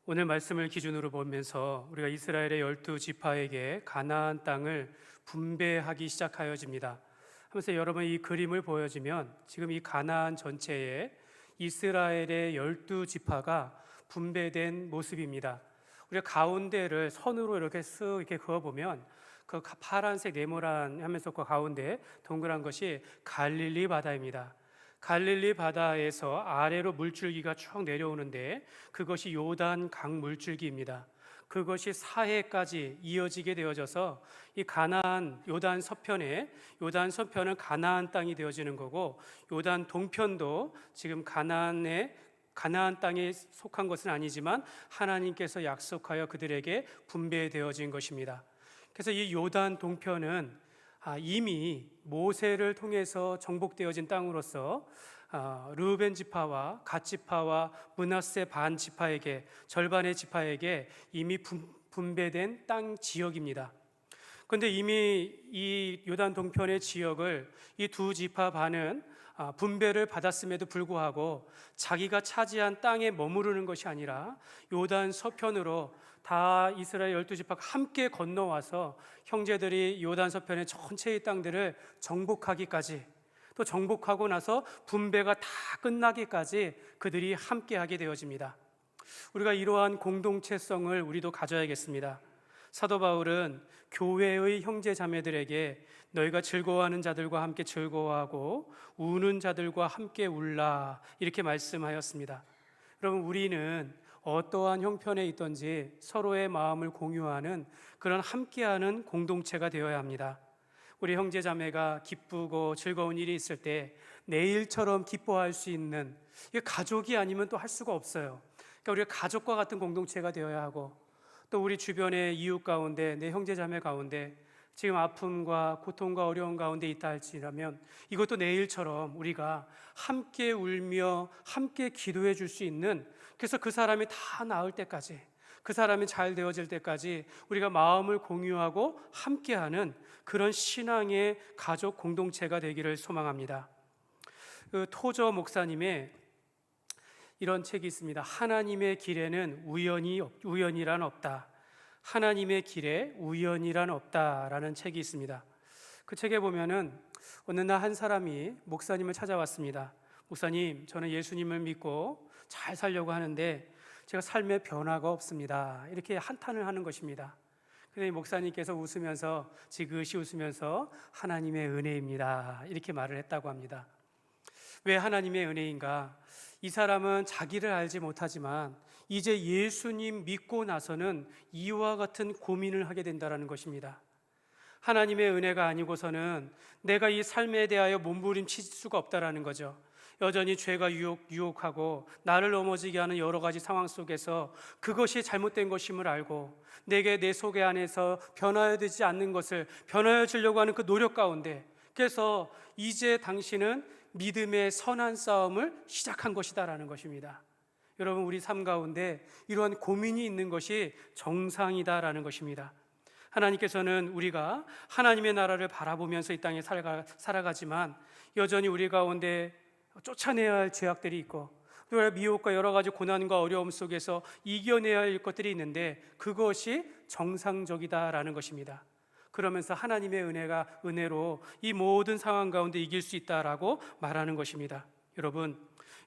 오늘 말씀을 기준으로 보면서 우리가 이스라엘의 12지파에게 가나안 땅을 분배하기 시작하여집니다. 하면서 여러분 이 그림을 보여주면 지금 이 가나안 전체에 이스라엘의 12지파가 분배된 모습입니다. 우리가 가운데를 선으로 이렇게 쓱 이렇게 그어보면 그 파란색 네모란 하면서 그 가운데 동그란 것이 갈릴리 바다입니다. 갈릴리 바다에서 아래로 물줄기가 쭉 내려오는데 그것이 요단 강 물줄기입니다. 그것이 사해까지 이어지게 되어져서 이 가나안 요단 서편은 가나안 땅이 되어지는 거고, 요단 동편도 지금 가나안 땅에 속한 것은 아니지만 하나님께서 약속하여 그들에게 분배되어진 것입니다. 그래서 이 요단 동편은 이미 모세를 통해서 정복되어진 땅으로서 르우벤 지파와 갓 지파와 므낫세 반 지파에게, 절반의 지파에게 이미 분배된 땅 지역입니다. 그런데 이미 이 요단 동편의 지역을 이 두 지파 반은 분배를 받았음에도 불구하고 자기가 차지한 땅에 머무르는 것이 아니라 요단 서편으로 다 이스라엘 12지파가 함께 건너와서 형제들이 요단 서편의 전체의 땅들을 정복하기까지, 또 정복하고 나서 분배가 다 끝나기까지 그들이 함께 하게 되어집니다. 우리가 이러한 공동체성을 우리도 가져야겠습니다. 사도 바울은 교회의 형제 자매들에게 너희가 즐거워하는 자들과 함께 즐거워하고 우는 자들과 함께 울라, 이렇게 말씀하였습니다. 여러분, 우리는 어떠한 형편에 있든지 서로의 마음을 공유하는 그런 함께하는 공동체가 되어야 합니다. 우리 형제 자매가 기쁘고 즐거운 일이 있을 때 내일처럼 기뻐할 수 있는, 이게 가족이 아니면 또 할 수가 없어요. 그러니까 우리가 가족과 같은 공동체가 되어야 하고, 또 우리 주변의 이웃 가운데, 내 형제 자매 가운데 지금 아픔과 고통과 어려움 가운데 있다 할지라면 이것도 내일처럼 우리가 함께 울며 함께 기도해 줄 수 있는, 그래서 그 사람이 다 나을 때까지, 그 사람이 잘 되어질 때까지 우리가 마음을 공유하고 함께하는 그런 신앙의 가족 공동체가 되기를 소망합니다. 그 토저 목사님의 이런 책이 있습니다. 하나님의 길에는 우연이란 없다. 하나님의 길에 우연이란 없다라는 책이 있습니다. 그 책에 보면은 어느 날 한 사람이 목사님을 찾아왔습니다. 목사님, 저는 예수님을 믿고 잘 살려고 하는데 제가 삶에 변화가 없습니다. 이렇게 한탄을 하는 것입니다. 그런데 목사님께서 웃으면서, 지그시 웃으면서 하나님의 은혜입니다, 이렇게 말을 했다고 합니다. 왜 하나님의 은혜인가? 이 사람은 자기를 알지 못하지만 이제 예수님 믿고 나서는 이와 같은 고민을 하게 된다는 것입니다. 하나님의 은혜가 아니고서는 내가 이 삶에 대하여 몸부림칠 수가 없다라는 거죠. 여전히 죄가 유혹하고 나를 넘어지게 하는 여러 가지 상황 속에서 그것이 잘못된 것임을 알고 내게 내 속에 안에서 변화되지 않는 것을 변화해지려고 하는 그 노력 가운데, 그래서 이제 당신은 믿음의 선한 싸움을 시작한 것이다라는 것입니다. 여러분, 우리 삶 가운데 이러한 고민이 있는 것이 정상이다라는 것입니다. 하나님께서는 우리가 하나님의 나라를 바라보면서 이 땅에 살아가지만 여전히 우리 가운데 쫓아내야 할 죄악들이 있고, 또 미혹과 여러 가지 고난과 어려움 속에서 이겨내야 할 것들이 있는데 그것이 정상적이다라는 것입니다. 그러면서 하나님의 은혜로 이 모든 상황 가운데 이길 수 있다라고 말하는 것입니다. 여러분,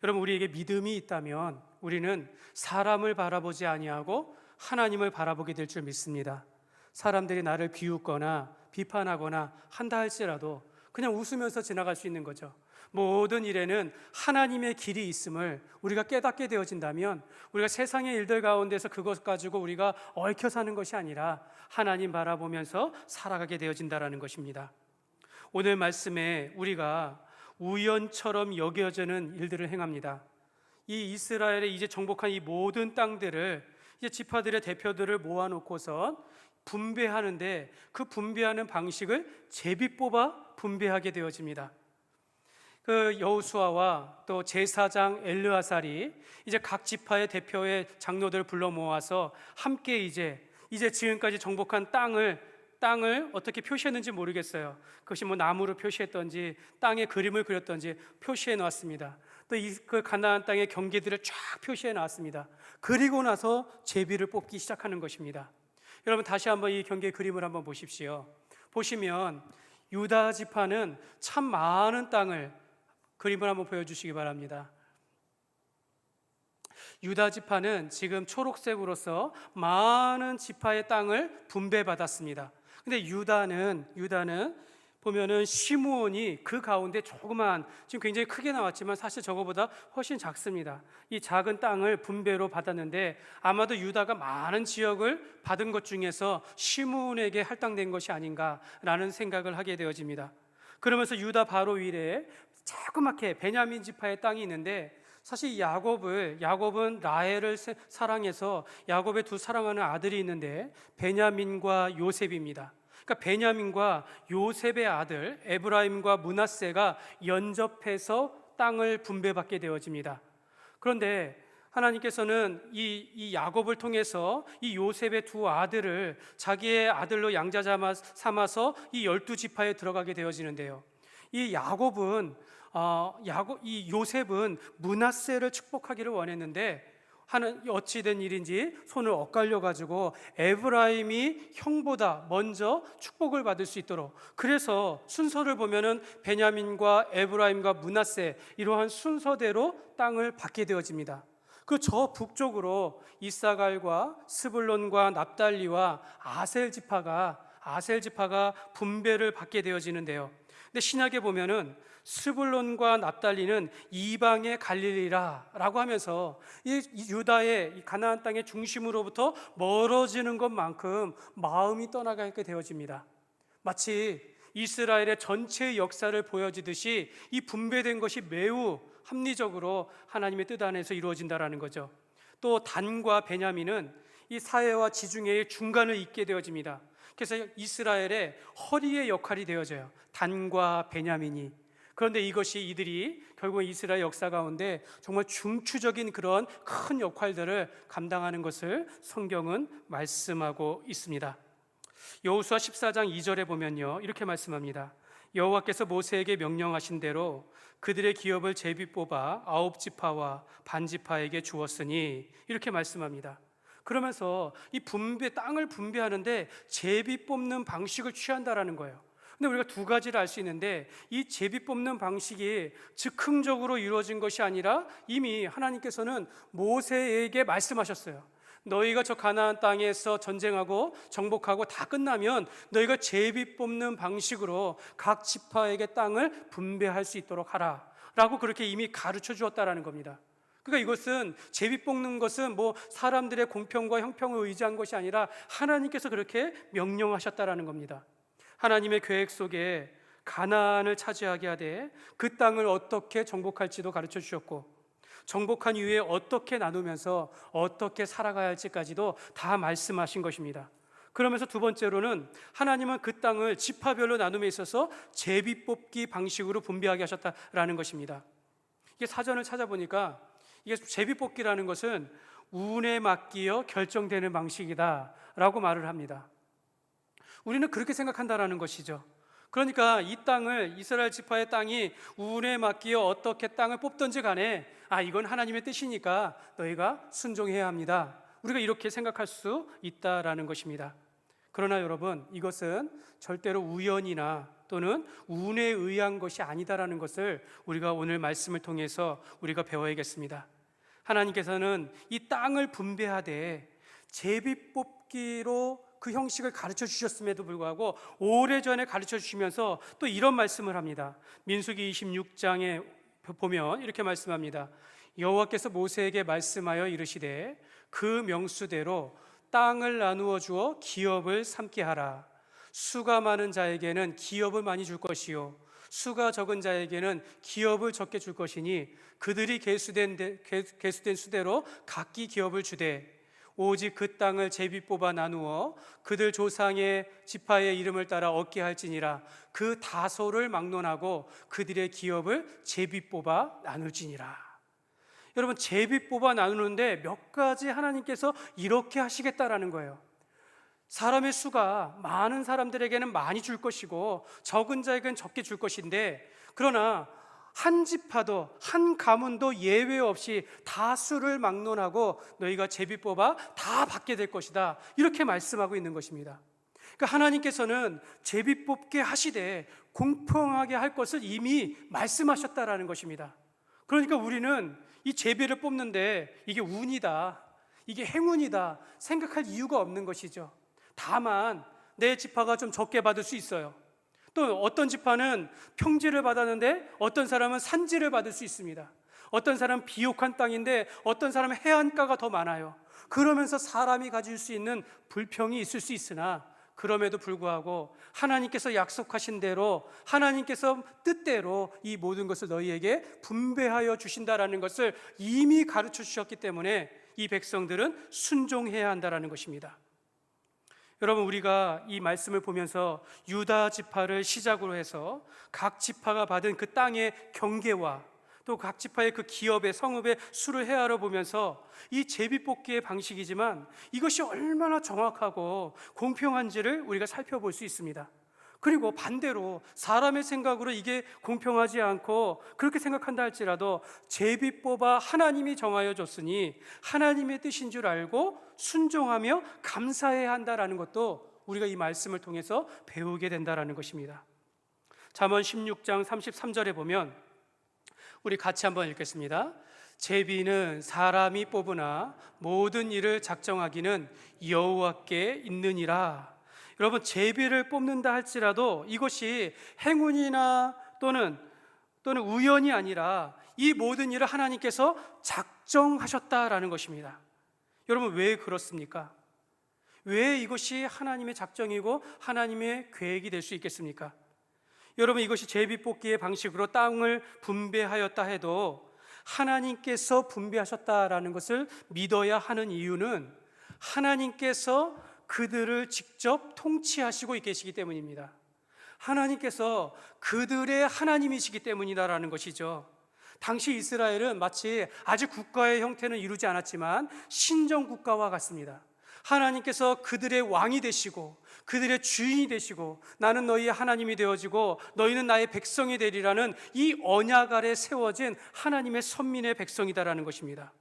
우리에게 믿음이 있다면 우리는 사람을 바라보지 아니하고 하나님을 바라보게 될 줄 믿습니다. 사람들이 나를 비웃거나 비판하거나 한다 할지라도 그냥 웃으면서 지나갈 수 있는 거죠. 모든 일에는 하나님의 길이 있음을 우리가 깨닫게 되어진다면 우리가 세상의 일들 가운데서 그것 가지고 우리가 얽혀 사는 것이 아니라 하나님 바라보면서 살아가게 되어진다는 것입니다. 오늘 말씀에 우리가 우연처럼 여겨지는 일들을 행합니다. 이 이스라엘의 이제 정복한 이 모든 땅들을, 이제 지파들의 대표들을 모아놓고서 분배하는데 그 분배하는 방식을 제비 뽑아 분배하게 되어집니다. 그 여호수아와 또 제사장 엘르아살이 이제 각 지파의 대표의 장로들을 불러 모아서 함께 이제 지금까지 정복한 땅을 어떻게 표시했는지 모르겠어요. 그것이 뭐 나무로 표시했던지 땅에 그림을 그렸던지 표시해 놨습니다. 또 그 가나안 땅의 경계들을 쫙 표시해 놨습니다. 그리고 나서 제비를 뽑기 시작하는 것입니다. 여러분 다시 한번 이 경계 그림을 한번 보십시오. 보시면 유다 지파는 참 많은 땅을, 그림을 한번 보여주시기 바랍니다. 유다 지파는 지금 초록색으로서 많은 지파의 땅을 분배받았습니다. 근데 유다는 보면은 시므온이 그 가운데 조그만, 지금 굉장히 크게 나왔지만 사실 저거보다 훨씬 작습니다. 이 작은 땅을 분배로 받았는데 아마도 유다가 많은 지역을 받은 것 중에서 시므온에게 할당된 것이 아닌가라는 생각을 하게 되어집니다. 그러면서 유다 바로 위에 조그맣게 베냐민 지파의 땅이 있는데, 사실 야곱은 라헬을 사랑해서 야곱의 두 사랑하는 아들이 있는데 베냐민과 요셉입니다. 그러니까 베냐민과 요셉의 아들 에브라임과 므낫세가 연접해서 땅을 분배받게 되어집니다. 그런데 하나님께서는 이 야곱을 통해서 이 요셉의 두 아들을 자기의 아들로 양자 삼아서 이 12지파에 들어가게 되어지는데요. 이 요셉은 므낫세를 축복하기를 원했는데 어찌된 일인지 손을 엇갈려 가지고 에브라임이 형보다 먼저 축복을 받을 수 있도록, 그래서 순서를 보면은 베냐민과 에브라임과 므낫세 이러한 순서대로 땅을 받게 되어집니다. 그 저 북쪽으로 이사갈과 스불론과 납달리와 아셀 지파가 분배를 받게 되어지는데요. 근데 신약에 보면은 스불론과 납달리는 이방의 갈릴리라라고 하면서 이 유다의 이 가나안 땅의 중심으로부터 멀어지는 것만큼 마음이 떠나가게 되어집니다. 마치 이스라엘의 전체 역사를 보여지듯이 이 분배된 것이 매우 합리적으로 하나님의 뜻 안에서 이루어진다라는 거죠. 또 단과 베냐민은 이 사회와 지중해의 중간을 잇게 되어집니다. 그래서 이스라엘의 허리의 역할이 되어져요. 단과 베냐민이. 그런데 이들이 결국 이스라엘 역사 가운데 정말 중추적인 그런 큰 역할들을 감당하는 것을 성경은 말씀하고 있습니다. 여호수아 14장 2절에 보면요, 이렇게 말씀합니다. 여호와께서 모세에게 명령하신 대로 그들의 기업을 제비 뽑아 9지파와 반지파에게 주었으니, 이렇게 말씀합니다. 그러면서 이 땅을 분배하는데 제비 뽑는 방식을 취한다라는 거예요. 근데 우리가 두 가지를 알 수 있는데, 이 제비 뽑는 방식이 즉흥적으로 이루어진 것이 아니라 이미 하나님께서는 모세에게 말씀하셨어요. 너희가 저 가나안 땅에서 전쟁하고 정복하고 다 끝나면 너희가 제비 뽑는 방식으로 각 지파에게 땅을 분배할 수 있도록 하라 라고 그렇게 이미 가르쳐 주었다라는 겁니다. 그러니까 이것은 제비 뽑는 것은 뭐 사람들의 공평과 형평을 의지한 것이 아니라 하나님께서 그렇게 명령하셨다라는 겁니다. 하나님의 계획 속에 가나안을 차지하게 하되 그 땅을 어떻게 정복할지도 가르쳐 주셨고, 정복한 이후에 어떻게 나누면서 어떻게 살아가야 할지까지도 다 말씀하신 것입니다. 그러면서 두 번째로는 하나님은 그 땅을 지파별로 나눔에 있어서 제비 뽑기 방식으로 분배하게 하셨다라는 것입니다. 이게 사전을 찾아보니까 이게 제비 뽑기라는 것은 운에 맡기어 결정되는 방식이다라고 말을 합니다. 우리는 그렇게 생각한다라는 것이죠. 그러니까 이 땅을, 이스라엘 지파의 땅이 운에 맡기어 어떻게 땅을 뽑든지 간에 이건 하나님의 뜻이니까 너희가 순종해야 합니다. 우리가 이렇게 생각할 수 있다라는 것입니다. 그러나 여러분, 이것은 절대로 우연이나 또는 운에 의한 것이 아니다라는 것을 우리가 오늘 말씀을 통해서 우리가 배워야겠습니다. 하나님께서는 이 땅을 분배하되 제비 뽑기로 그 형식을 가르쳐 주셨음에도 불구하고 오래전에 가르쳐 주시면서 또 이런 말씀을 합니다. 민수기 26장에 보면 이렇게 말씀합니다. 여호와께서 모세에게 말씀하여 이르시되 그 명수대로 땅을 나누어 주어 기업을 삼게 하라. 수가 많은 자에게는 기업을 많이 줄 것이요 수가 적은 자에게는 기업을 적게 줄 것이니 그들이 계수된 수대로 각기 기업을 주되 오직 그 땅을 제비 뽑아 나누어 그들 조상의 지파의 이름을 따라 얻게 할지니라. 그 다소를 막론하고 그들의 기업을 제비 뽑아 나눌지니라. 여러분, 제비 뽑아 나누는데 몇 가지 하나님께서 이렇게 하시겠다라는 거예요. 사람의 수가 많은 사람들에게는 많이 줄 것이고 적은 자에게는 적게 줄 것인데, 그러나 한 지파도 한 가문도 예외 없이 다수를 막론하고 너희가 제비 뽑아 다 받게 될 것이다, 이렇게 말씀하고 있는 것입니다. 그러니까 하나님께서는 제비 뽑게 하시되 공평하게 할 것을 이미 말씀하셨다라는 것입니다. 그러니까 우리는 이 제비를 뽑는데 이게 운이다, 이게 행운이다 생각할 이유가 없는 것이죠. 다만 내 지파가 좀 적게 받을 수 있어요. 또 어떤 지파는 평지를 받았는데 어떤 사람은 산지를 받을 수 있습니다. 어떤 사람은 비옥한 땅인데 어떤 사람은 해안가가 더 많아요. 그러면서 사람이 가질 수 있는 불평이 있을 수 있으나 그럼에도 불구하고 하나님께서 약속하신 대로, 하나님께서 뜻대로 이 모든 것을 너희에게 분배하여 주신다라는 것을 이미 가르쳐 주셨기 때문에 이 백성들은 순종해야 한다라는 것입니다. 여러분, 우리가 이 말씀을 보면서 유다 지파를 시작으로 해서 각 지파가 받은 그 땅의 경계와 또 각 지파의 그 기업의 성읍의 수를 헤아려 보면서 이 제비뽑기의 방식이지만 이것이 얼마나 정확하고 공평한지를 우리가 살펴볼 수 있습니다. 그리고 반대로 사람의 생각으로 이게 공평하지 않고 그렇게 생각한다 할지라도 제비 뽑아 하나님이 정하여 줬으니 하나님의 뜻인 줄 알고 순종하며 감사해야 한다라는 것도 우리가 이 말씀을 통해서 배우게 된다라는 것입니다. 잠언 16장 33절에 보면 우리 같이 한번 읽겠습니다. 제비는 사람이 뽑으나 모든 일을 작정하기는 여호와께 있느니라. 여러분, 제비를 뽑는다 할지라도 이것이 행운이나 또는 우연이 아니라 이 모든 일을 하나님께서 작정하셨다라는 것입니다. 여러분, 왜 그렇습니까? 왜 이것이 하나님의 작정이고 하나님의 계획이 될 수 있겠습니까? 여러분, 이것이 제비뽑기의 방식으로 땅을 분배하였다 해도 하나님께서 분배하셨다라는 것을 믿어야 하는 이유는 하나님께서 그들을 직접 통치하시고 계시기 때문입니다. 하나님께서 그들의 하나님이시기 때문이다라는 것이죠. 당시 이스라엘은 마치 아직 국가의 형태는 이루지 않았지만 신정 국가와 같습니다. 하나님께서 그들의 왕이 되시고 그들의 주인이 되시고 나는 너희의 하나님이 되어지고 너희는 나의 백성이 되리라는 이 언약 아래 세워진 하나님의 선민의 백성이다라는 것입니다.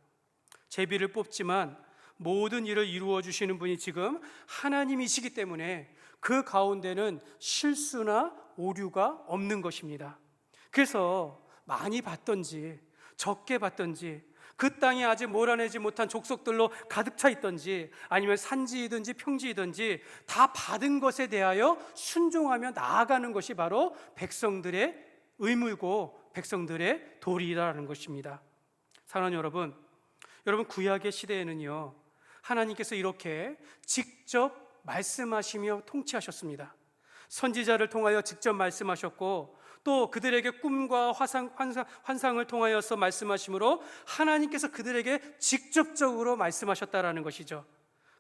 제비를 뽑지만 모든 일을 이루어 주시는 분이 지금 하나님이시기 때문에 그 가운데는 실수나 오류가 없는 것입니다. 그래서 많이 받든지 적게 받든지 그 땅이 아직 몰아내지 못한 족속들로 가득 차 있든지 아니면 산지이든지 평지이든지 다 받은 것에 대하여 순종하며 나아가는 것이 바로 백성들의 의무이고 백성들의 도리라는 것입니다. 사랑하는 여러분, 구약의 시대에는요 하나님께서 이렇게 직접 말씀하시며 통치하셨습니다. 선지자를 통하여 직접 말씀하셨고 또 그들에게 꿈과 환상을 통하여서 말씀하심으로 하나님께서 그들에게 직접적으로 말씀하셨다라는 것이죠.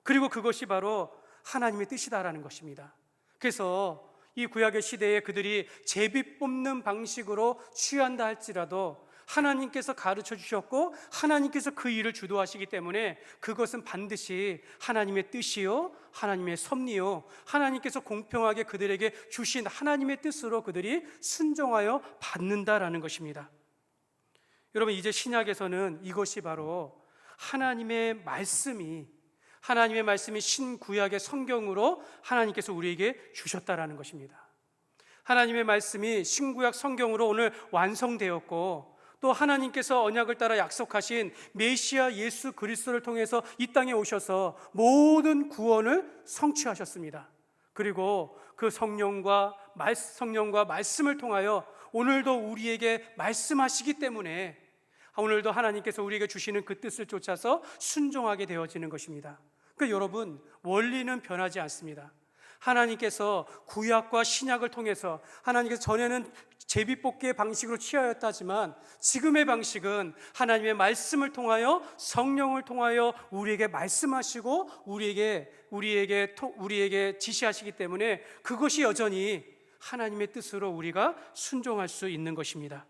그리고 그것이 바로 하나님의 뜻이다라는 것입니다. 그래서 이 구약의 시대에 그들이 제비 뽑는 방식으로 취한다 할지라도 하나님께서 가르쳐 주셨고 하나님께서 그 일을 주도하시기 때문에 그것은 반드시 하나님의 뜻이요 하나님의 섭리요 하나님께서 공평하게 그들에게 주신 하나님의 뜻으로 그들이 순종하여 받는다라는 것입니다. 여러분, 이제 신약에서는 이것이 바로 하나님의 말씀이 신구약의 성경으로 하나님께서 우리에게 주셨다라는 것입니다. 하나님의 말씀이 신구약 성경으로 오늘 완성되었고 또 하나님께서 언약을 따라 약속하신 메시아 예수 그리스도를 통해서 이 땅에 오셔서 모든 구원을 성취하셨습니다. 그리고 그 성령과 말씀을 통하여 오늘도 우리에게 말씀하시기 때문에 오늘도 하나님께서 우리에게 주시는 그 뜻을 쫓아서 순종하게 되어지는 것입니다. 그러니까 여러분, 원리는 변하지 않습니다. 하나님께서 구약과 신약을 통해서 하나님께서 전에는 제비뽑기의 방식으로 취하였다지만 지금의 방식은 하나님의 말씀을 통하여 성령을 통하여 우리에게 말씀하시고 우리에게 지시하시기 때문에 그것이 여전히 하나님의 뜻으로 우리가 순종할 수 있는 것입니다.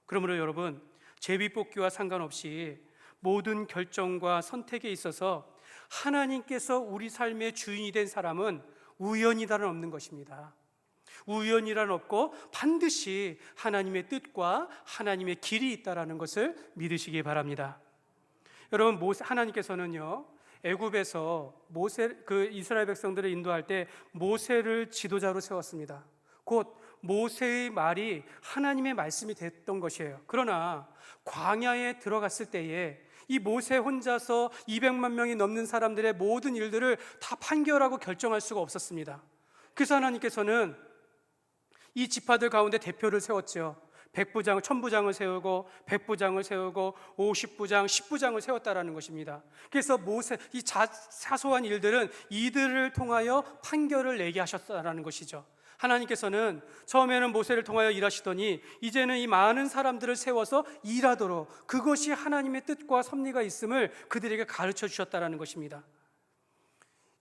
그러므로 여러분, 제비뽑기와 상관없이 모든 결정과 선택에 있어서 하나님께서 우리 삶의 주인이 된 사람은 우연이다는 없는 것입니다. 우연이란 없고 반드시 하나님의 뜻과 하나님의 길이 있다라는 것을 믿으시기 바랍니다. 여러분, 하나님께서는요, 애굽에서 이스라엘 백성들을 인도할 때 모세를 지도자로 세웠습니다. 곧 모세의 말이 하나님의 말씀이 됐던 것이에요. 그러나 광야에 들어갔을 때에 이 모세 혼자서 200만 명이 넘는 사람들의 모든 일들을 다 판결하고 결정할 수가 없었습니다. 그래서 하나님께서는 이 지파들 가운데 대표를 세웠죠. 백부장, 천부장을 세우고 백부장을 세우고 50부장, 10부장을 세웠다라는 것입니다. 그래서 이 사소한 일들은 이들을 통하여 판결을 내게 하셨다라는 것이죠. 하나님께서는 처음에는 모세를 통하여 일하시더니 이제는 이 많은 사람들을 세워서 일하도록, 그것이 하나님의 뜻과 섭리가 있음을 그들에게 가르쳐 주셨다라는 것입니다.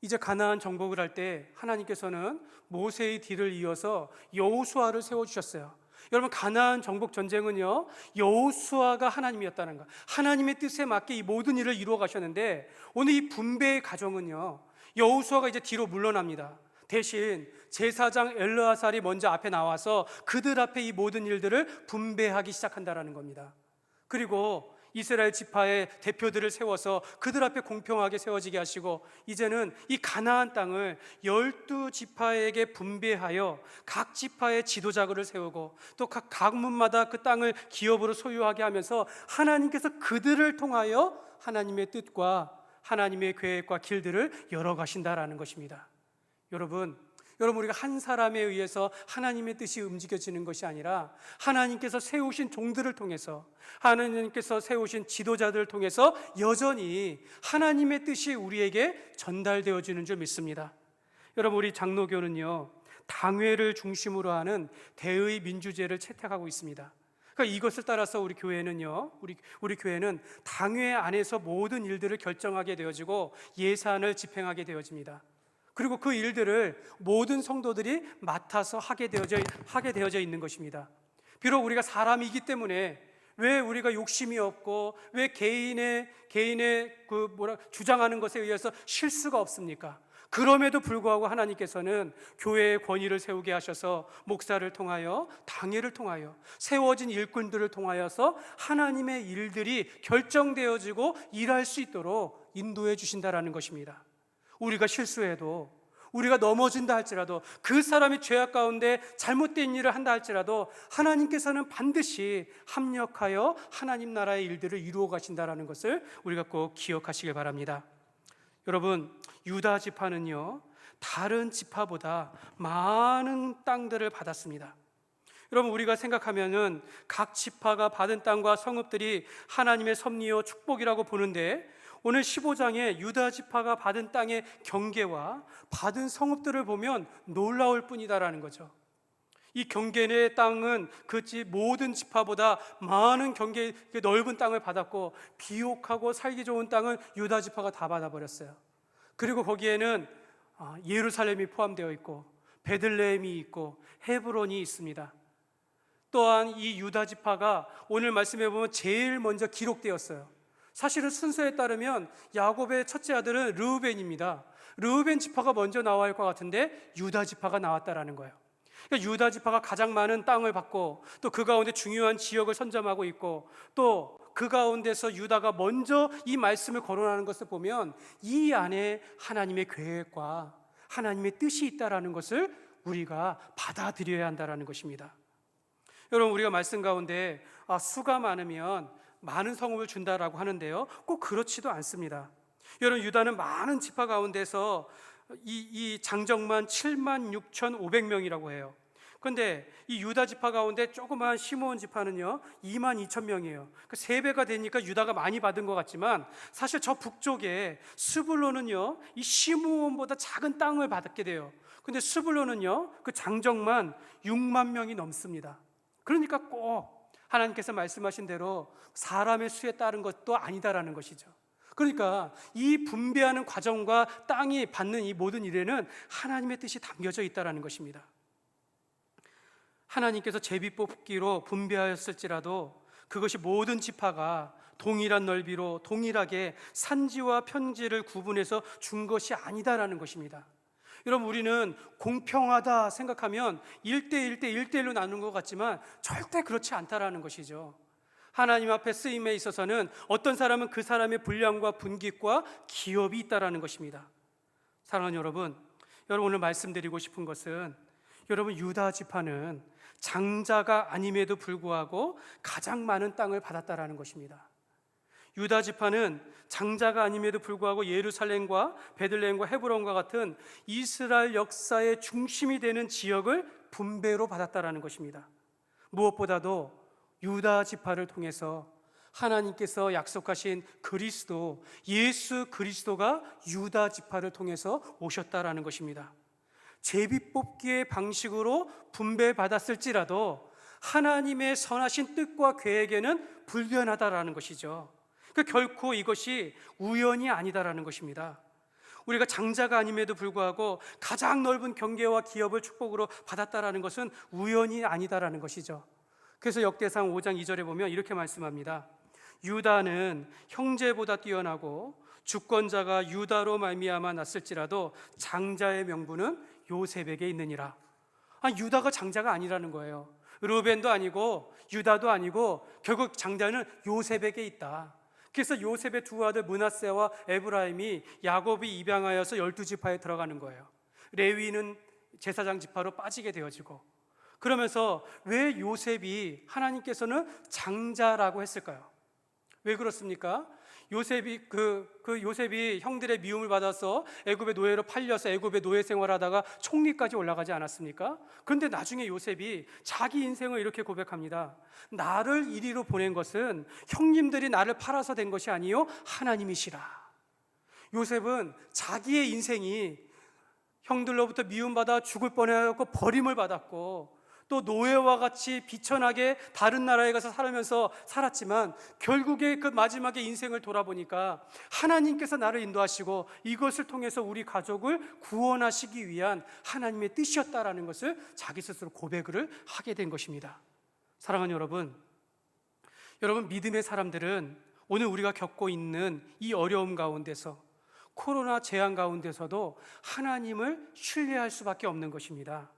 이제 가나안 정복을 할 때 하나님께서는 모세의 뒤를 이어서 여호수아를 세워주셨어요. 여러분, 가나안 정복 전쟁은요, 여호수아가 하나님이었다는 것, 하나님의 뜻에 맞게 이 모든 일을 이루어 가셨는데, 오늘 이 분배의 과정은요, 여호수아가 이제 뒤로 물러납니다. 대신 제사장 엘르아살이 먼저 앞에 나와서 그들 앞에 이 모든 일들을 분배하기 시작한다라는 겁니다. 그리고 이스라엘 지파의 대표들을 세워서 그들 앞에 공평하게 세워지게 하시고, 이제는 이 가나안 땅을 12지파에게 분배하여 각 지파의 지도자들을 세우고 또 각 가문마다 그 땅을 기업으로 소유하게 하면서 하나님께서 그들을 통하여 하나님의 뜻과 하나님의 계획과 길들을 열어가신다라는 것입니다. 여러분, 우리가 한 사람에 의해서 하나님의 뜻이 움직여지는 것이 아니라 하나님께서 세우신 종들을 통해서, 하나님께서 세우신 지도자들을 통해서 여전히 하나님의 뜻이 우리에게 전달되어지는 줄 믿습니다. 여러분, 우리 장로교는요, 당회를 중심으로 하는 대의 민주제를 채택하고 있습니다. 그러니까 이것을 따라서 우리 교회는요, 우리 교회는 당회 안에서 모든 일들을 결정하게 되어지고 예산을 집행하게 되어집니다. 그리고 그 일들을 모든 성도들이 맡아서 하게 되어져 있는 것입니다. 비록 우리가 사람이기 때문에 왜 우리가 욕심이 없고 왜 개인의 주장하는 것에 의해서 실수가 없습니까? 그럼에도 불구하고 하나님께서는 교회의 권위를 세우게 하셔서 목사를 통하여, 당회를 통하여, 세워진 일꾼들을 통하여서 하나님의 일들이 결정되어지고 일할 수 있도록 인도해 주신다라는 것입니다. 우리가 실수해도, 우리가 넘어진다 할지라도, 그 사람이 죄악 가운데 잘못된 일을 한다 할지라도 하나님께서는 반드시 합력하여 하나님 나라의 일들을 이루어 가신다라는 것을 우리가 꼭 기억하시길 바랍니다. 여러분, 유다 지파는요, 다른 지파보다 많은 땅들을 받았습니다. 여러분, 우리가 생각하면은 각 지파가 받은 땅과 성읍들이 하나님의 섭리요 축복이라고 보는데, 오늘 15장에 유다 지파가 받은 땅의 경계와 받은 성읍들을 보면 놀라울 뿐이다라는 거죠. 이 경계의 땅은 그 모든 지파보다 많은 경계, 넓은 땅을 받았고, 비옥하고 살기 좋은 땅은 유다 지파가 다 받아버렸어요. 그리고 거기에는 예루살렘이 포함되어 있고 베들레헴이 있고 헤브론이 있습니다. 또한 이 유다 지파가 오늘 말씀해 보면 제일 먼저 기록되었어요. 사실은 순서에 따르면 야곱의 첫째 아들은 르우벤입니다. 르우벤 지파가 먼저 나와야 할 것 같은데 유다 지파가 나왔다라는 거예요. 그러니까 유다 지파가 가장 많은 땅을 받고 또 그 가운데 중요한 지역을 선점하고 있고, 또 그 가운데서 유다가 먼저 이 말씀을 거론하는 것을 보면 이 안에 하나님의 계획과 하나님의 뜻이 있다라는 것을 우리가 받아들여야 한다라는 것입니다. 여러분, 우리가 말씀 가운데 수가 많으면 많은 성읍을 준다라고 하는데요, 꼭 그렇지도 않습니다. 여러분, 유다는 많은 지파 가운데서 이 장정만 76,500명이라고 해요. 그런데 이 유다 지파 가운데 조그마한 시므온 지파는요 22,000명이에요. 그 3배가 되니까 유다가 많이 받은 것 같지만, 사실 저 북쪽에 스불론은요 이 시므온보다 작은 땅을 받게 돼요. 근데 스불론은요 그 장정만 6만 명이 넘습니다. 그러니까 꼭 하나님께서 말씀하신 대로 사람의 수에 따른 것도 아니다라는 것이죠. 그러니까 이 분배하는 과정과 땅이 받는 이 모든 일에는 하나님의 뜻이 담겨져 있다는 것입니다. 하나님께서 제비뽑기로 분배하였을지라도 그것이 모든 지파가 동일한 넓이로 동일하게 산지와 평지를 구분해서 준 것이 아니다라는 것입니다. 여러분, 우리는 공평하다 생각하면 1대1 대 1대1로 나누는 것 같지만 절대 그렇지 않다라는 것이죠. 하나님 앞에 쓰임에 있어서는 어떤 사람은 그 사람의 분량과 분깃과 기업이 있다라는 것입니다. 사랑하는 여러분, 오늘 말씀드리고 싶은 것은, 여러분, 유다 지파는 장자가 아님에도 불구하고 가장 많은 땅을 받았다라는 것입니다. 유다 지파는 장자가 아님에도 불구하고 예루살렘과 베들레헴과 헤브론과 같은 이스라엘 역사의 중심이 되는 지역을 분배로 받았다라는 것입니다. 무엇보다도 유다 지파를 통해서 하나님께서 약속하신 그리스도, 예수 그리스도가 유다 지파를 통해서 오셨다라는 것입니다. 제비뽑기의 방식으로 분배받았을지라도 하나님의 선하신 뜻과 계획에는 불변하다라는 것이죠. 결코 이것이 우연이 아니다라는 것입니다. 우리가 장자가 아님에도 불구하고 가장 넓은 경계와 기업을 축복으로 받았다라는 것은 우연이 아니다라는 것이죠. 그래서 역대상 5장 2절에 보면 이렇게 말씀합니다. 유다는 형제보다 뛰어나고 주권자가 유다로 말미암아 났을지라도 장자의 명분은 요셉에게 있느니라. 유다가 장자가 아니라는 거예요. 르벤도 아니고 유다도 아니고 결국 장자는 요셉에게 있다. 그래서 요셉의 두 아들 므낫세와 에브라임이 야곱이 입양하여서 12지파에 들어가는 거예요. 레위는 제사장 지파로 빠지게 되어지고, 그러면서 왜 요셉이 하나님께서는 장자라고 했을까요? 왜 그렇습니까? 요셉이 형들의 미움을 받아서 애굽의 노예로 팔려서 애굽의 노예 생활하다가 총리까지 올라가지 않았습니까? 그런데 나중에 요셉이 자기 인생을 이렇게 고백합니다. 나를 이리로 보낸 것은 형님들이 나를 팔아서 된 것이 아니요 하나님이시라. 요셉은 자기의 인생이 형들로부터 미움받아 죽을 뻔하였고 버림을 받았고, 또 노예와 같이 비천하게 다른 나라에 가서 살면서 살았지만 결국에 그 마지막에 인생을 돌아보니까 하나님께서 나를 인도하시고 이것을 통해서 우리 가족을 구원하시기 위한 하나님의 뜻이었다라는 것을 자기 스스로 고백을 하게 된 것입니다. 사랑하는 여러분, 믿음의 사람들은 오늘 우리가 겪고 있는 이 어려움 가운데서, 코로나 재앙 가운데서도 하나님을 신뢰할 수밖에 없는 것입니다.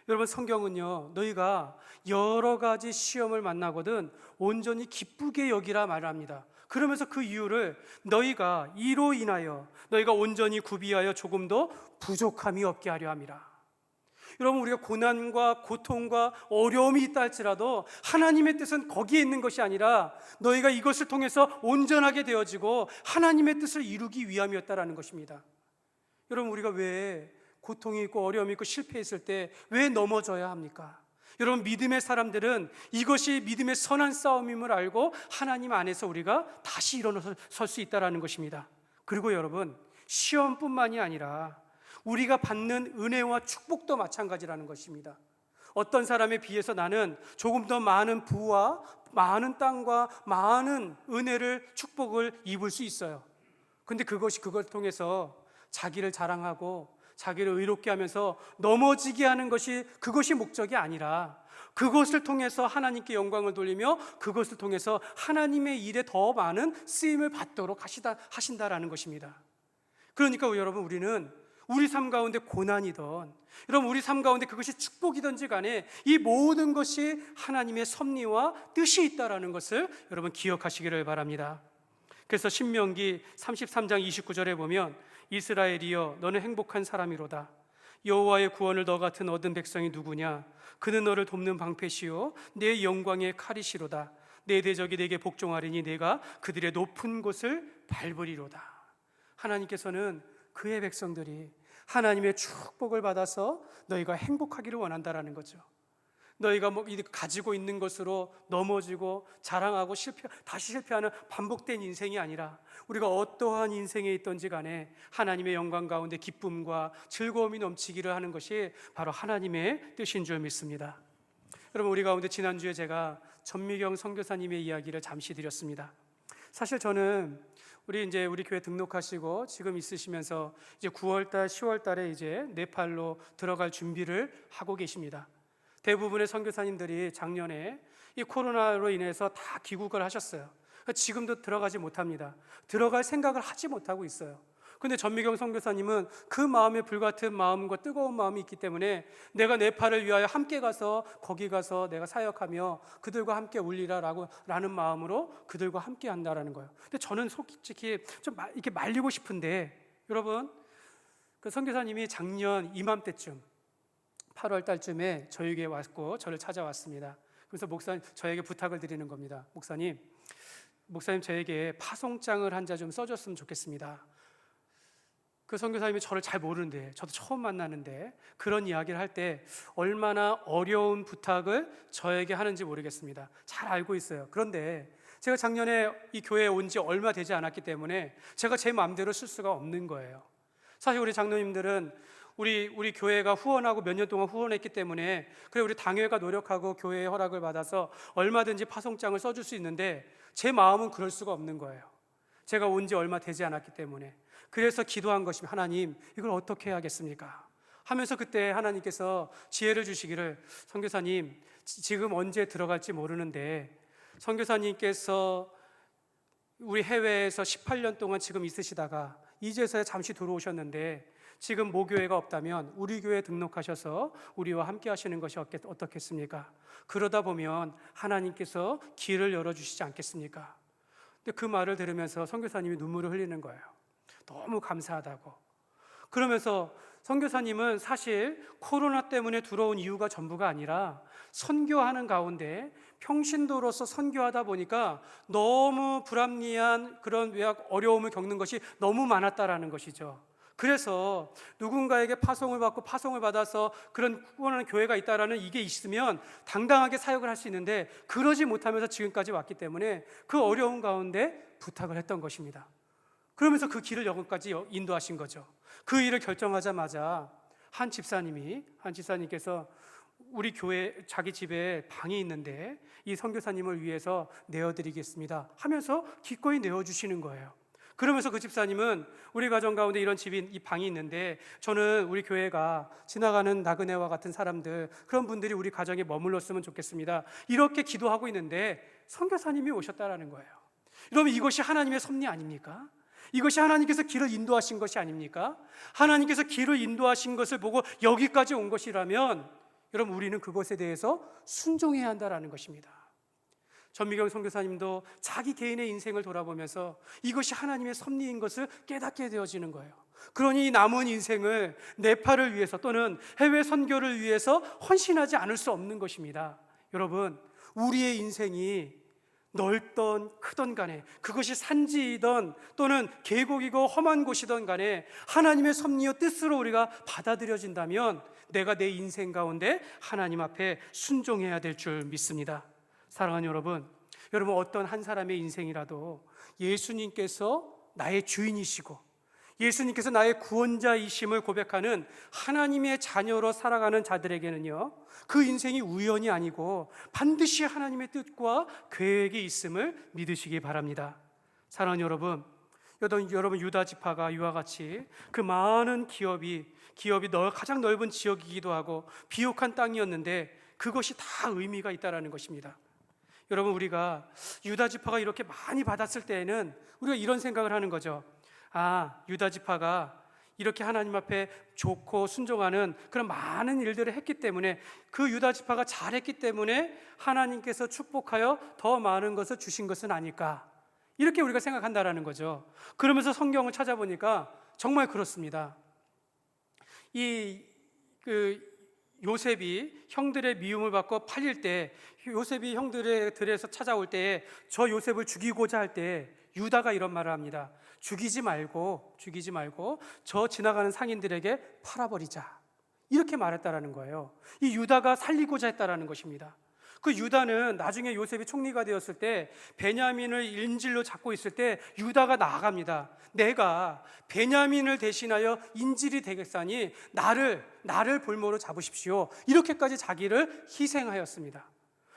여러분, 성경은요, 너희가 여러 가지 시험을 만나거든 온전히 기쁘게 여기라 말합니다. 그러면서 그 이유를 너희가 이로 인하여 너희가 온전히 구비하여 조금도 부족함이 없게 하려 함이라. 여러분, 우리가 고난과 고통과 어려움이 있다 할지라도 하나님의 뜻은 거기에 있는 것이 아니라 너희가 이것을 통해서 온전하게 되어지고 하나님의 뜻을 이루기 위함이었다라는 것입니다. 여러분, 우리가 왜 고통이 있고 어려움이 있고 실패했을 때 왜 넘어져야 합니까? 여러분, 믿음의 사람들은 이것이 믿음의 선한 싸움임을 알고 하나님 안에서 우리가 다시 일어설 수 있다는 것입니다. 그리고 여러분, 시험뿐만이 아니라 우리가 받는 은혜와 축복도 마찬가지라는 것입니다. 어떤 사람에 비해서 나는 조금 더 많은 부와 많은 땅과 많은 은혜를, 축복을 입을 수 있어요. 근데 그걸 통해서 자기를 자랑하고 자기를 의롭게 하면서 넘어지게 하는 그것이 목적이 아니라 그것을 통해서 하나님께 영광을 돌리며 그것을 통해서 하나님의 일에 더 많은 쓰임을 받도록 하신다라는 것입니다. 그러니까 여러분, 우리는 우리 삶 가운데 고난이든, 여러분, 우리 삶 가운데 그것이 축복이든지 간에 이 모든 것이 하나님의 섭리와 뜻이 있다라는 것을 여러분 기억하시기를 바랍니다. 그래서 신명기 33장 29절에 보면 이스라엘이여 너는 행복한 사람이로다. 여호와의 구원을 너 같은 얻은 백성이 누구냐? 그는 너를 돕는 방패시요 내 영광의 칼이시로다. 내 대적이 내게 복종하리니 내가 그들의 높은 곳을 밟으리로다. 하나님께서는 그의 백성들이 하나님의 축복을 받아서 너희가 행복하기를 원한다라는 거죠. 너희가 가지고 있는 것으로 넘어지고 자랑하고 다시 실패하는 반복된 인생이 아니라 우리가 어떠한 인생에 있든지 간에 하나님의 영광 가운데 기쁨과 즐거움이 넘치기를 하는 것이 바로 하나님의 뜻인 줄 믿습니다. 여러분, 우리 가운데 지난주에 제가 전미경 선교사님의 이야기를 잠시 드렸습니다. 사실 저는 우리 교회 등록하시고 지금 있으시면서 이제 9월달, 10월달에 이제 네팔로 들어갈 준비를 하고 계십니다. 대부분의 선교사님들이 작년에 이 코로나로 인해서 다 귀국을 하셨어요. 지금도 들어가지 못합니다. 들어갈 생각을 하지 못하고 있어요. 근데 전미경 선교사님은 그 마음에 불같은 마음과 뜨거운 마음이 있기 때문에 내가 네팔을 위하여 함께 가서 거기 가서 내가 사역하며 그들과 함께 울리라라는 마음으로 그들과 함께 한다라는 거예요. 근데 저는 솔직히 좀 이렇게 말리고 싶은데, 여러분, 그 선교사님이 작년 이맘때쯤 8월 달쯤에 저에게 왔고 저를 찾아왔습니다. 그래서 목사님, 저에게 부탁을 드리는 겁니다. 목사님 저에게 파송장을 한 자 좀 써줬으면 좋겠습니다. 그 선교사님이 저를 잘 모르는데, 저도 처음 만나는데 그런 이야기를 할 때 얼마나 어려운 부탁을 저에게 하는지 모르겠습니다. 잘 알고 있어요. 그런데 제가 작년에 이 교회에 온 지 얼마 되지 않았기 때문에 제가 제 마음대로 쓸 수가 없는 거예요. 사실 우리 장로님들은 우리 교회가 후원하고 몇 년 동안 후원했기 때문에, 그래 우리 당회가 노력하고 교회의 허락을 받아서 얼마든지 파송장을 써줄 수 있는데 제 마음은 그럴 수가 없는 거예요. 제가 온 지 얼마 되지 않았기 때문에. 그래서 기도한 것이, 하나님 이걸 어떻게 해야겠습니까? 하면서 그때 하나님께서 지혜를 주시기를, 선교사님 지금 언제 들어갈지 모르는데 선교사님께서 우리 해외에서 18년 동안 지금 있으시다가 이제서야 잠시 들어오셨는데 지금 모교회가 없다면 우리 교회에 등록하셔서 우리와 함께 하시는 것이 어떻겠습니까? 그러다 보면 하나님께서 길을 열어주시지 않겠습니까? 근데 그 말을 들으면서 선교사님이 눈물을 흘리는 거예요. 너무 감사하다고. 그러면서 선교사님은 사실 코로나 때문에 들어온 이유가 전부가 아니라 선교하는 가운데 평신도로서 선교하다 보니까 너무 불합리한 그런 어려움을 겪는 것이 너무 많았다라는 것이죠. 그래서 누군가에게 파송을 받고 파송을 받아서 그런 후원하는 교회가 있다라는 이게 있으면 당당하게 사역을 할 수 있는데, 그러지 못하면서 지금까지 왔기 때문에 그 어려운 가운데 부탁을 했던 것입니다. 그러면서 그 길을 여기까지 인도하신 거죠. 그 일을 결정하자마자 한 집사님께서 우리 교회 자기 집에 방이 있는데 이 선교사님을 위해서 내어드리겠습니다 하면서 기꺼이 내어주시는 거예요. 그러면서 그 집사님은 우리 가정 가운데 이런 이 방이 있는데 저는 우리 교회가 지나가는 나그네와 같은 사람들, 그런 분들이 우리 가정에 머물렀으면 좋겠습니다, 이렇게 기도하고 있는데 선교사님이 오셨다라는 거예요. 여러분, 이것이 하나님의 섭리 아닙니까? 이것이 하나님께서 길을 인도하신 것이 아닙니까? 하나님께서 길을 인도하신 것을 보고 여기까지 온 것이라면 여러분, 우리는 그것에 대해서 순종해야 한다는 것입니다. 전미경 선교사님도 자기 개인의 인생을 돌아보면서 이것이 하나님의 섭리인 것을 깨닫게 되어지는 거예요. 그러니 남은 인생을 네팔을 위해서 또는 해외 선교를 위해서 헌신하지 않을 수 없는 것입니다. 여러분, 우리의 인생이 넓던 크던 간에, 그것이 산지이던 또는 계곡이고 험한 곳이던 간에 하나님의 섭리와 뜻으로 우리가 받아들여진다면 내가 내 인생 가운데 하나님 앞에 순종해야 될 줄 믿습니다. 사랑하는 여러분, 어떤 한 사람의 인생이라도 예수님께서 나의 주인이시고 예수님께서 나의 구원자이심을 고백하는 하나님의 자녀로 살아가는 자들에게는요, 그 인생이 우연이 아니고 반드시 하나님의 뜻과 계획이 있음을 믿으시기 바랍니다. 사랑하는 여러분, 유다 지파가 이와 같이 그 많은 기업이 가장 넓은 지역이기도 하고 비옥한 땅이었는데 그것이 다 의미가 있다라는 것입니다. 여러분, 우리가 유다 지파가 이렇게 많이 받았을 때에는 우리가 이런 생각을 하는 거죠. 유다 지파가 이렇게 하나님 앞에 좋고 순종하는 그런 많은 일들을 했기 때문에, 그 유다 지파가 잘했기 때문에 하나님께서 축복하여 더 많은 것을 주신 것은 아닐까, 이렇게 우리가 생각한다라는 거죠. 그러면서 성경을 찾아보니까 정말 그렇습니다. 요셉이 형들의 미움을 받고 팔릴 때, 요셉이 형들의 들에서 찾아올 때에 저 요셉을 죽이고자 할 때 유다가 이런 말을 합니다. 죽이지 말고 저 지나가는 상인들에게 팔아버리자, 이렇게 말했다라는 거예요. 이 유다가 살리고자 했다라는 것입니다. 그 유다는 나중에 요셉이 총리가 되었을 때 베냐민을 인질로 잡고 있을 때 유다가 나아갑니다. 내가 베냐민을 대신하여 인질이 되겠사니 나를 볼모로 잡으십시오, 이렇게까지 자기를 희생하였습니다.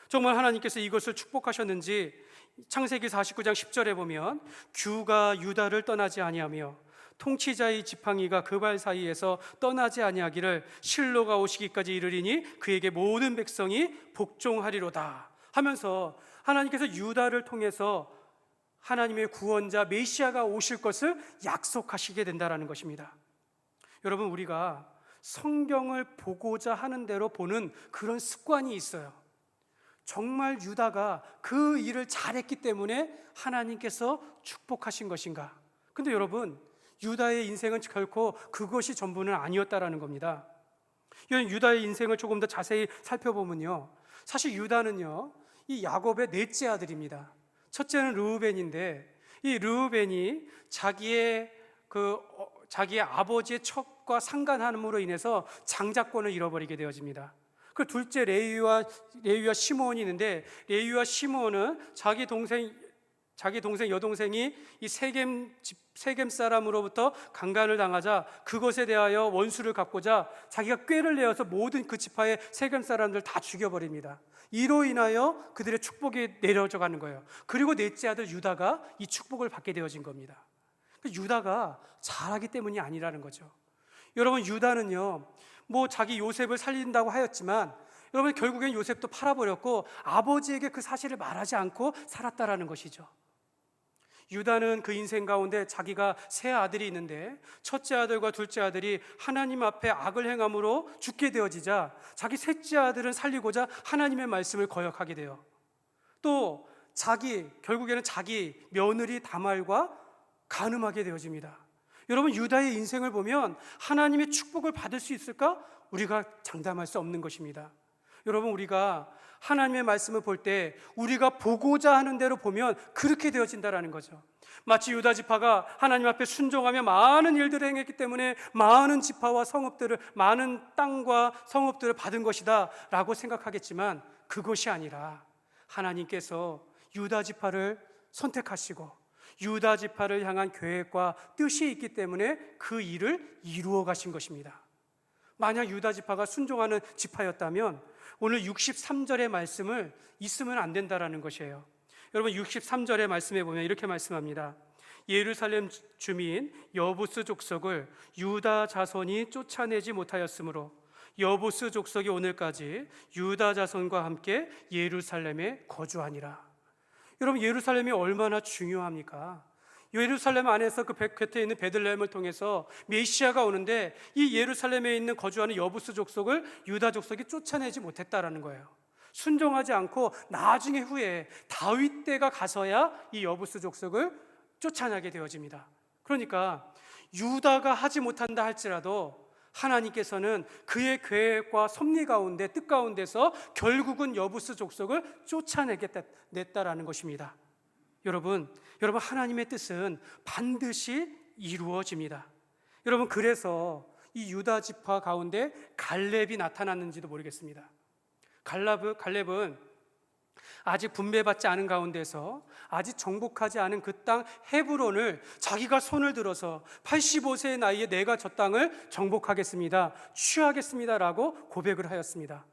정말 하나님께서 이것을 축복하셨는지 창세기 49장 10절에 보면 규가 유다를 떠나지 아니하며 통치자의 지팡이가 그 발 사이에서 떠나지 아니하기를 실로가 오시기까지 이르리니 그에게 모든 백성이 복종하리로다 하면서 하나님께서 유다를 통해서 하나님의 구원자 메시아가 오실 것을 약속하시게 된다는 것입니다. 여러분, 우리가 성경을 보고자 하는 대로 보는 그런 습관이 있어요. 정말 유다가 그 일을 잘했기 때문에 하나님께서 축복하신 것인가? 근데 여러분, 유다의 인생은 결코 그것이 전부는 아니었다라는 겁니다. 유다의 인생을 조금 더 자세히 살펴보면요, 사실 유다는요, 이 야곱의 넷째 아들입니다. 첫째는 르우벤인데, 이 르우벤이 자기의 아버지의 첩과 상관함으로 인해서 장자권을 잃어버리게 되어집니다. 그 둘째 레위와 시므온이 있는데, 레위와 시므온은 자기 동생 여동생이 이 세겜 사람으로부터 강간을 당하자 그것에 대하여 원수를 갚고자 자기가 꾀를 내어서 모든 그 지파의 세겜 사람들 다 죽여버립니다. 이로 인하여 그들의 축복이 내려져 가는 거예요. 그리고 넷째 아들 유다가 이 축복을 받게 되어진 겁니다. 유다가 잘하기 때문이 아니라는 거죠. 여러분, 유다는요, 자기 요셉을 살린다고 하였지만, 여러분, 결국엔 요셉도 팔아버렸고 아버지에게 그 사실을 말하지 않고 살았다라는 것이죠. 유다는 그 인생 가운데 자기가 세 아들이 있는데, 첫째 아들과 둘째 아들이 하나님 앞에 악을 행함으로 죽게 되어지자 자기 셋째 아들은 살리고자 하나님의 말씀을 거역하게 돼요. 또 결국에는 자기 며느리 다말과 간음하게 되어집니다. 여러분, 유다의 인생을 보면 하나님의 축복을 받을 수 있을까? 우리가 장담할 수 없는 것입니다. 여러분, 우리가 하나님의 말씀을 볼 때 우리가 보고자 하는 대로 보면 그렇게 되어진다라는 거죠. 마치 유다 지파가 하나님 앞에 순종하며 많은 일들을 행했기 때문에 많은 지파와 성읍들을, 많은 땅과 성읍들을 받은 것이다 라고 생각하겠지만, 그것이 아니라 하나님께서 유다 지파를 선택하시고 유다 지파를 향한 계획과 뜻이 있기 때문에 그 일을 이루어 가신 것입니다. 만약 유다 지파가 순종하는 지파였다면 오늘 63절의 말씀을 있으면 안 된다라는 것이에요. 여러분, 63절의 말씀에 보면 이렇게 말씀합니다. 예루살렘 주민 여부스 족속을 유다 자손이 쫓아내지 못하였으므로 여부스 족속이 오늘까지 유다 자손과 함께 예루살렘에 거주하니라. 여러분, 예루살렘이 얼마나 중요합니까? 예루살렘 안에서 그 곁에 있는 베들레헴을 통해서 메시아가 오는데, 이 예루살렘에 있는 거주하는 여부스 족속을 유다 족속이 쫓아내지 못했다라는 거예요. 순종하지 않고 나중에 후에 다윗 때가 가서야 이 여부스 족속을 쫓아내게 되어집니다. 그러니까 유다가 하지 못한다 할지라도 하나님께서는 그의 계획과 섭리 가운데, 뜻 가운데서 결국은 여부스 족속을 쫓아내겠다라는 것입니다. 여러분, 하나님의 뜻은 반드시 이루어집니다. 여러분, 그래서 이 유다 지파 가운데 갈렙이 나타났는지도 모르겠습니다. 갈렙은 아직 분배받지 않은 가운데서 아직 정복하지 않은 그 땅 헤브론을 자기가 손을 들어서 85세의 나이에 내가 저 땅을 정복하겠습니다, 취하겠습니다라고 고백을 하였습니다.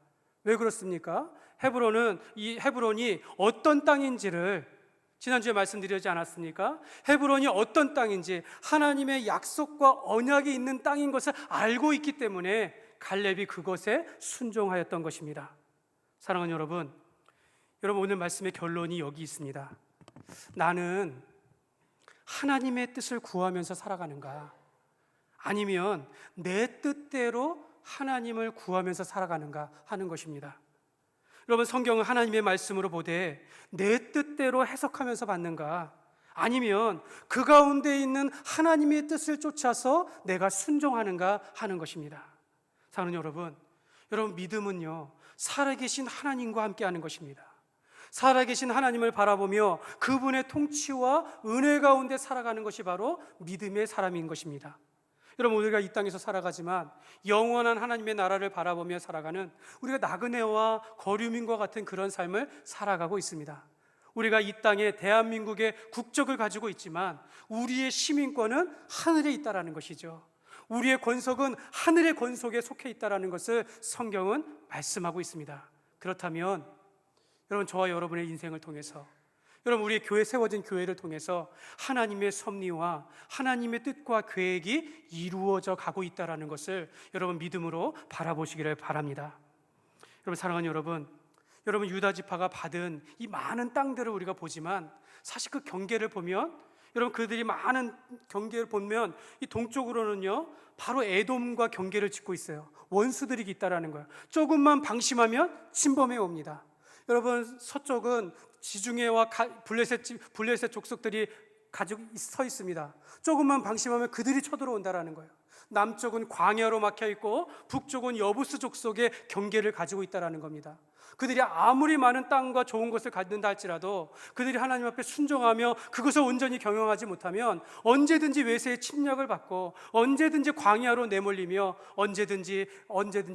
왜 그렇습니까? 헤브론이 어떤 땅인지를 지난주에 말씀드리지 않았습니까? 헤브론이 어떤 땅인지, 하나님의 약속과 언약이 있는 땅인 것을 알고 있기 때문에 갈렙이 그것에 순종하였던 것입니다. 사랑하는 여러분, 오늘 말씀의 결론이 여기 있습니다. 나는 하나님의 뜻을 구하면서 살아가는가, 아니면 내 뜻대로 하나님을 구하면서 살아가는가 하는 것입니다. 여러분, 성경은 하나님의 말씀으로 보되 내 뜻대로 해석하면서 받는가, 아니면 그 가운데 있는 하나님의 뜻을 쫓아서 내가 순종하는가 하는 것입니다. 사랑하는 여러분, 믿음은요, 살아계신 하나님과 함께하는 것입니다. 살아계신 하나님을 바라보며 그분의 통치와 은혜 가운데 살아가는 것이 바로 믿음의 사람인 것입니다. 여러분, 우리가 이 땅에서 살아가지만 영원한 하나님의 나라를 바라보며 살아가는, 우리가 나그네와 거류민과 같은 그런 삶을 살아가고 있습니다. 우리가 이 땅에 대한민국의 국적을 가지고 있지만 우리의 시민권은 하늘에 있다라는 것이죠. 우리의 권속은 하늘의 권속에 속해 있다라는 것을 성경은 말씀하고 있습니다. 그렇다면 여러분, 저와 여러분의 인생을 통해서, 여러분, 우리의 교회, 세워진 교회를 통해서 하나님의 섭리와 하나님의 뜻과 계획이 이루어져 가고 있다는 것을 여러분 믿음으로 바라보시기를 바랍니다. 여러분, 사랑하는 여러분, 여러분, 유다 지파가 받은 이 많은 땅들을 우리가 보지만 사실 그 경계를 보면, 여러분, 그들이 많은 경계를 보면 이 동쪽으로는요 바로 에돔과 경계를 짓고 있어요. 원수들이 있다라는 거예요. 조금만 방심하면 침범해 옵니다. 여러분, 서쪽은 지중해와 블레셋 족속들이 가지고 서 있습니다. 조금만 방심하면 그들이 쳐들어온다라는 거예요. 남쪽은 광야로 막혀 있고 북쪽은 여부스 족속의 경계를 가지고 있다라는 겁니다. 그들이 아무리 많은 땅과 좋은 것을 갖는다 할지라도 그들이 하나님 앞에 순종하며 그것을 온전히 경영하지 못하면 언제든지 외세의 침략을 받고 언제든지 광야로 내몰리며 언제든지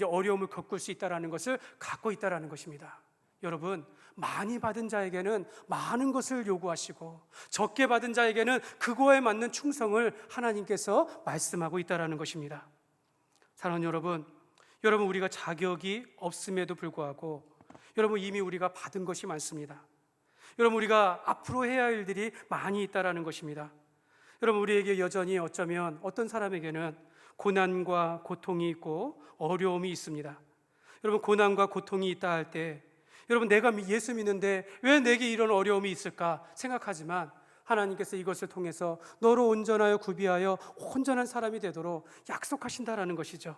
어려움을 겪을 수 있다는 것을 갖고 있다는 것입니다. 여러분, 많이 받은 자에게는 많은 것을 요구하시고 적게 받은 자에게는 그거에 맞는 충성을 하나님께서 말씀하고 있다는 것입니다. 사랑하는 여러분, 우리가 자격이 없음에도 불구하고 여러분, 이미 우리가 받은 것이 많습니다. 여러분, 우리가 앞으로 해야 할 일들이 많이 있다는 것입니다. 여러분, 우리에게 여전히 어쩌면 어떤 사람에게는 고난과 고통이 있고 어려움이 있습니다. 여러분, 고난과 고통이 있다 할 때 여러분, 내가 예수 믿는데 왜 내게 이런 어려움이 있을까 생각하지만 하나님께서 이것을 통해서 너로 온전하여 구비하여 온전한 사람이 되도록 약속하신다라는 것이죠.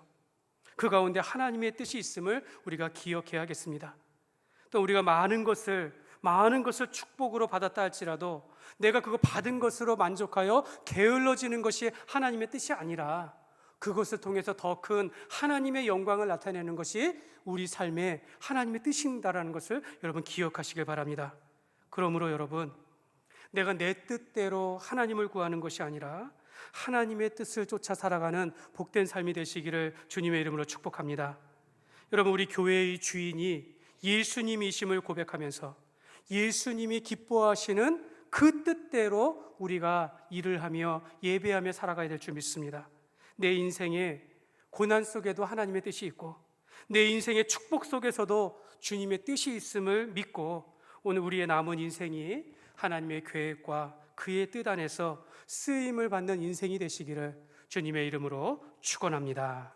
그 가운데 하나님의 뜻이 있음을 우리가 기억해야겠습니다. 또 우리가 많은 것을 축복으로 받았다 할지라도 내가 그거 받은 것으로 만족하여 게을러지는 것이 하나님의 뜻이 아니라 그것을 통해서 더 큰 하나님의 영광을 나타내는 것이 우리 삶의 하나님의 뜻인다라는 것을 여러분 기억하시길 바랍니다. 그러므로 여러분, 내가 내 뜻대로 하나님을 구하는 것이 아니라 하나님의 뜻을 쫓아 살아가는 복된 삶이 되시기를 주님의 이름으로 축복합니다. 여러분, 우리 교회의 주인이 예수님이심을 고백하면서 예수님이 기뻐하시는 그 뜻대로 우리가 일을 하며 예배하며 살아가야 될 줄 믿습니다. 내 인생의 고난 속에도 하나님의 뜻이 있고 내 인생의 축복 속에서도 주님의 뜻이 있음을 믿고 오늘 우리의 남은 인생이 하나님의 계획과 그의 뜻 안에서 쓰임을 받는 인생이 되시기를 주님의 이름으로 축원합니다.